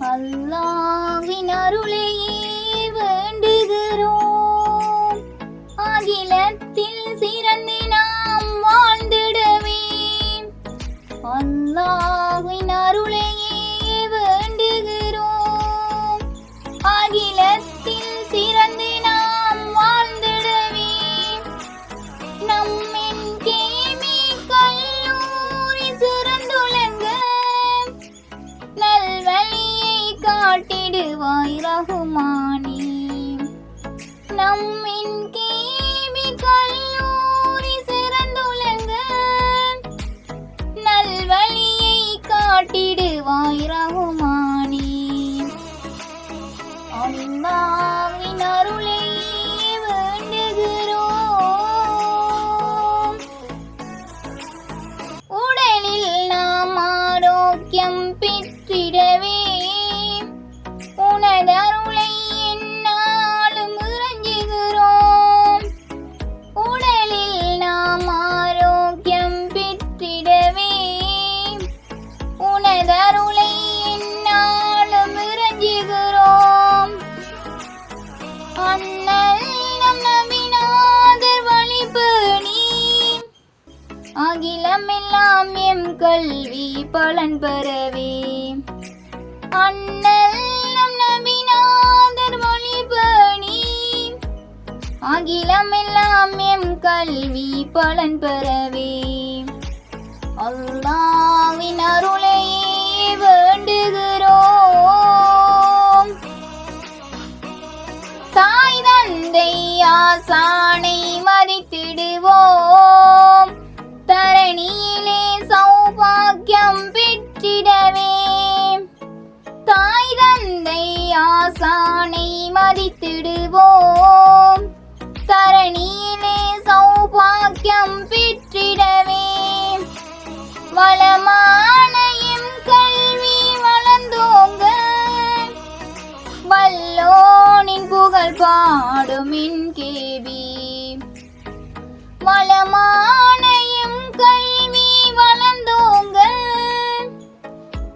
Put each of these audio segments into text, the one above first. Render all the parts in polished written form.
அல்லாஹ்வின் அருளையே வேண்டுகிறோம். அகிலத்தில் சிறந்து நாம் வாழ்ந்திடவே அல்லாஹ்வின் அருளையே வேண்டுகிறோம். அகிலத்தில் சிறந்து நாம் வாழ்ந்திடவே நம்மின் கேமி கல்லூரி சிறந்துலங்க நல்வழியை காட்டிடுவாய் ரஹ்மானே. நம்மின் கேமி கல்லூரி சிறந்துலங்க நல்வழியை காட்டிடுவாய் ரஹ்மானே. அல்லாஹ்வின் அருளையே வேண்டுகிறோம். உடலில் நாம் ஆரோக்கியம் பெற்றிடவே உனது அருளை எந்நாளும் இறைஞ்சுகிறோம். உடலில் நாம் ஆரோக்கியம் பெற்றிடவே உனது அருளை எந்நாளும் இறைஞ்சுகிறோம். அண்ணல் நம் நபிநாதர் வழிபணி அகிலமெல்லாம் எம் கல்வி பலன் பெறவே. அண்ணல் நம் நபிநாதர் வழிபணி அகிலமெல்லாம் எம் கல்வி பலன் பெறவே அல்லாஹ்வின் அருளையே வேண்டுகிறோம். தாய் தந்தை ஆசானை மதித்திடுவோம். தரணியிலே சௌபாக்கியம் பெற்றிடவே தாய் தந்தை ஆசானை மதித்திடுவோம். தரணியிலே சௌபாக்கியம் பெற்றிடவே வளமான எம் கல்வி வளர்ந்தோங்க வல்லோனின் புகழ் பாடும் என் கேபி. வளமான எம் கல்வி வளர்ந்தோங்க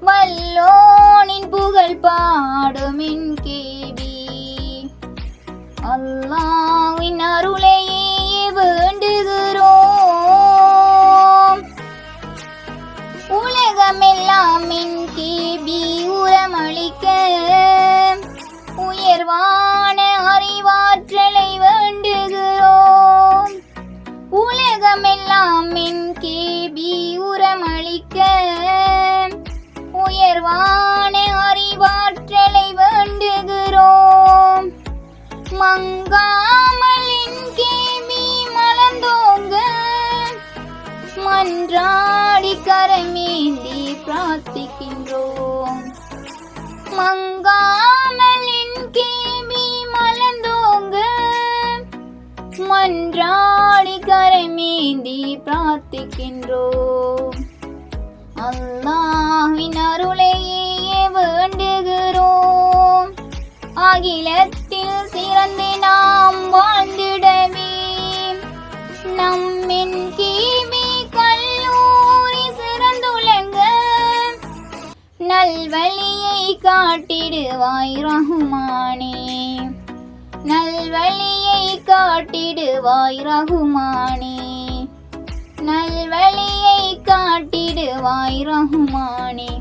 வல்லோனின் புகழ் பாடும் என் கேபி. அல்லாஹ்வின் அருளையே வேண்டுகிறோம். உலகமெல்லாம் என் கேபி உரமளிக்க உயர்வான அறிவாற்றலை வேண்டுகிறோம். உலகமெல்லாம் என் கேபி உரமளிக்க உயர்வான அறிவாற்றலை வேண்டுகிறோம். மங்காமல் என் கேபி மலர்ந்தோங்க மன்றாடி கரமேந்தி பிரார்த்திக்கின்றோம். மங்காமல் என் கேபி மலர்ந்தோங்க மன்றாடி கரமேந்தி பிரார்த்திக்கின்றோம். அல்லாஹ்வின் அருளையே வேண்டுகிறோம். அகிலத்தில் சிறந்து நாம் வாழ்ந்திடவே நம்மின் கேபி கல்லூரி சிறந்துலங்க நல்வழியை காட்டிடுவாய் ரஹ்மானே. நல்வழியை காட்டிடுவாய் ரஹ்மானே. நல்வழியை காட்டிடுவாய் ரஹ்மானே.